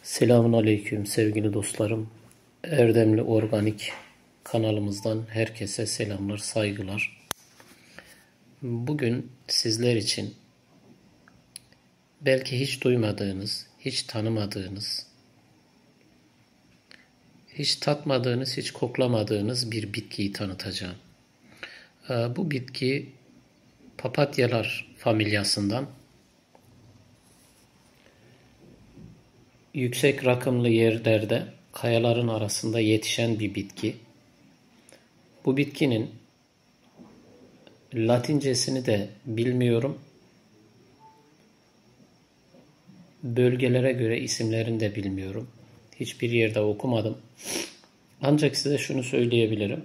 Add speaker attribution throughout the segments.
Speaker 1: Selamun Aleyküm sevgili dostlarım. Erdemli Organik kanalımızdan herkese selamlar, saygılar. Bugün sizler için belki hiç duymadığınız, hiç tanımadığınız, hiç tatmadığınız, hiç koklamadığınız bir bitkiyi tanıtacağım. Bu bitki papatyalar familyasından. Yüksek rakımlı yerlerde, kayaların arasında yetişen bir bitki. Bu bitkinin Latincesini de bilmiyorum. Bölgelere göre isimlerini de bilmiyorum. Hiçbir yerde okumadım. Ancak size şunu söyleyebilirim.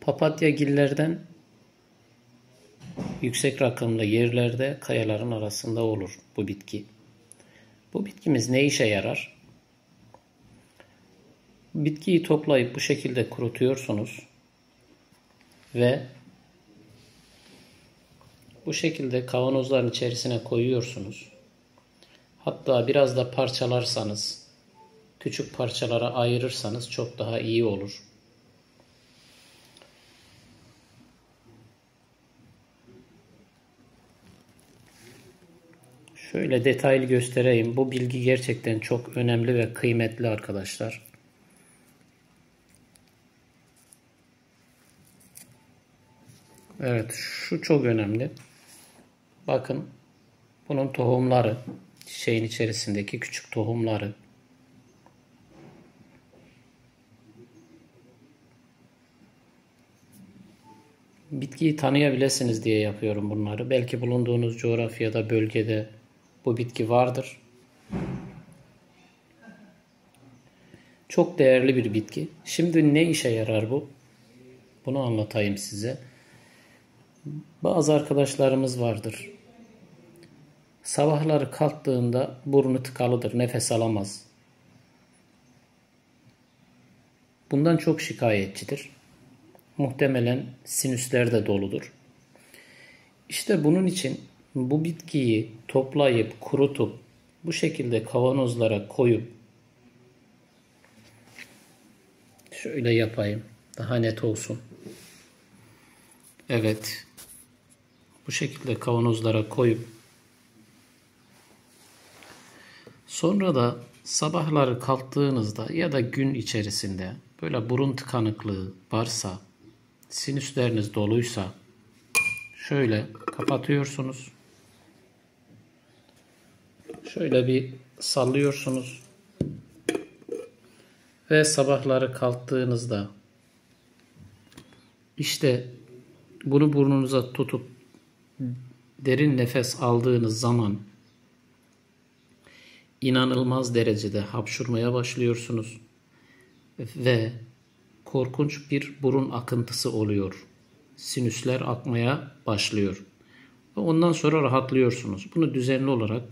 Speaker 1: Papatyagillerden yüksek rakımlı yerlerde, kayaların arasında olur bu bitki. Bu bitkimiz ne işe yarar? Bitkiyi toplayıp bu şekilde kurutuyorsunuz ve bu şekilde kavanozların içerisine koyuyorsunuz. Hatta biraz da parçalarsanız, küçük parçalara ayırırsanız çok daha iyi olur. Şöyle detaylı göstereyim. Bu bilgi gerçekten çok önemli ve kıymetli arkadaşlar. Evet, şu çok önemli. Bakın, bunun tohumları, çiçeğin içerisindeki küçük tohumları. Bitkiyi tanıyabilirsiniz diye yapıyorum bunları. Belki bulunduğunuz coğrafyada, bölgede bu bitki vardır. Çok değerli bir bitki. Şimdi ne işe yarar bu? Bunu anlatayım size. Bazı arkadaşlarımız vardır. Sabahları kalktığında burnu tıkalıdır, nefes alamaz. Bundan çok şikayetçidir. Muhtemelen sinüsler de doludur. İşte bunun için bu bitkiyi toplayıp, kurutup, bu şekilde kavanozlara koyup, şöyle yapayım, daha net olsun. Evet, bu şekilde kavanozlara koyup, sonra da sabahları kalktığınızda ya da gün içerisinde böyle burun tıkanıklığı varsa, sinüsleriniz doluysa, şöyle kapatıyorsunuz. Şöyle bir sallıyorsunuz. Ve sabahları kalktığınızda işte bunu burnunuza tutup derin nefes aldığınız zaman inanılmaz derecede hapşurmaya başlıyorsunuz ve korkunç bir burun akıntısı oluyor. Sinüsler akmaya başlıyor. Ve ondan sonra rahatlıyorsunuz. Bunu düzenli olarak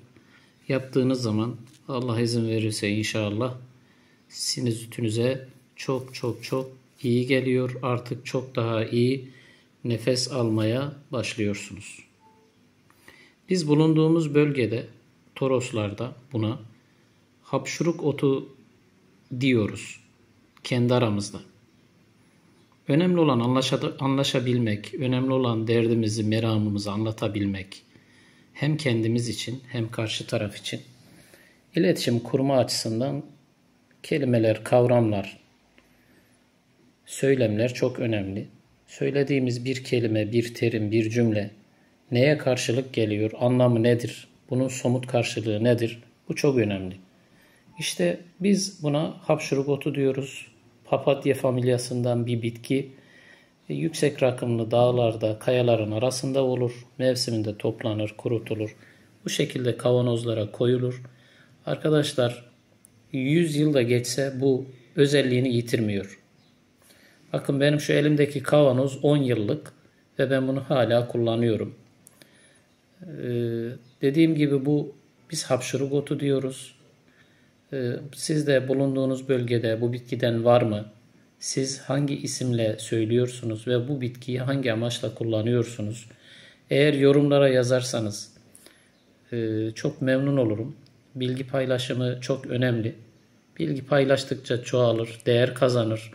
Speaker 1: yaptığınız zaman Allah izin verirse inşallah sinüzitinize çok iyi geliyor. Artık çok daha iyi nefes almaya başlıyorsunuz. Biz bulunduğumuz bölgede, Toroslarda buna hapşuruk otu diyoruz. Kendi aramızda. Önemli olan anlaşabilmek, önemli olan derdimizi, meramımızı anlatabilmek. Hem kendimiz için hem karşı taraf için. İletişim kurma açısından kelimeler, kavramlar, söylemler çok önemli. Söylediğimiz bir kelime, bir terim, bir cümle neye karşılık geliyor, anlamı nedir, bunun somut karşılığı nedir? Bu çok önemli. İşte biz buna hapşuruk otu diyoruz. Papatya familyasından bir bitki. Yüksek rakımlı dağlarda, kayaların arasında olur. Mevsiminde toplanır, kurutulur. Bu şekilde kavanozlara koyulur. Arkadaşlar 100 yıl da geçse bu özelliğini yitirmiyor. Bakın benim şu elimdeki kavanoz 10 yıllık ve ben bunu hala kullanıyorum. Dediğim gibi biz hapşuruk otu diyoruz. Siz de bulunduğunuz bölgede bu bitkiden var mı? Siz hangi isimle söylüyorsunuz ve bu bitkiyi hangi amaçla kullanıyorsunuz? Eğer yorumlara yazarsanız çok memnun olurum. bilgi paylaşımı çok önemli. Bilgi paylaştıkça çoğalır, değer kazanır.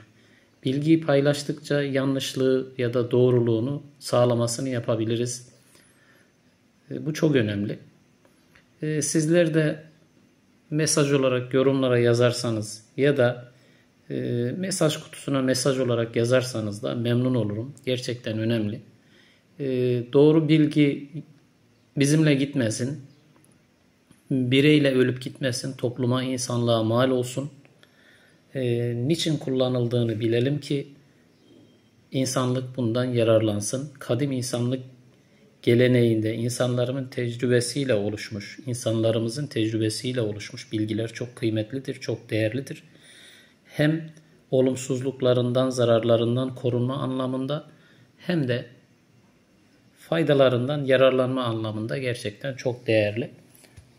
Speaker 1: Bilgiyi paylaştıkça yanlışlığı ya da doğruluğunu sağlamasını yapabiliriz. Bu çok önemli. Sizler de mesaj olarak yorumlara yazarsanız ya da mesaj kutusuna mesaj olarak yazarsanız da memnun olurum. Gerçekten önemli. Doğru bilgi bizimle gitmesin. Bireyle ölüp gitmesin. Topluma, insanlığa mal olsun. Niçin kullanıldığını bilelim ki insanlık bundan yararlansın. Kadim insanlık geleneğinde insanlarımızın tecrübesiyle oluşmuş bilgiler çok kıymetlidir, çok değerlidir. Hem olumsuzluklarından, zararlarından korunma anlamında hem de faydalarından yararlanma anlamında gerçekten çok değerli.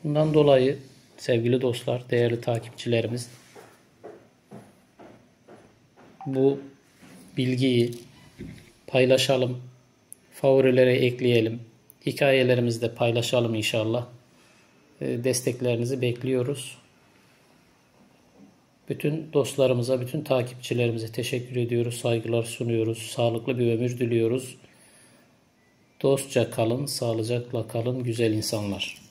Speaker 1: Bundan dolayı sevgili dostlar, değerli takipçilerimiz, bu bilgiyi paylaşalım, favorilere ekleyelim, hikayelerimizde paylaşalım inşallah. Desteklerinizi bekliyoruz. Bütün dostlarımıza, bütün takipçilerimize teşekkür ediyoruz, saygılar sunuyoruz, sağlıklı bir ömür diliyoruz. Dostça kalın, sağlıcakla kalın güzel insanlar.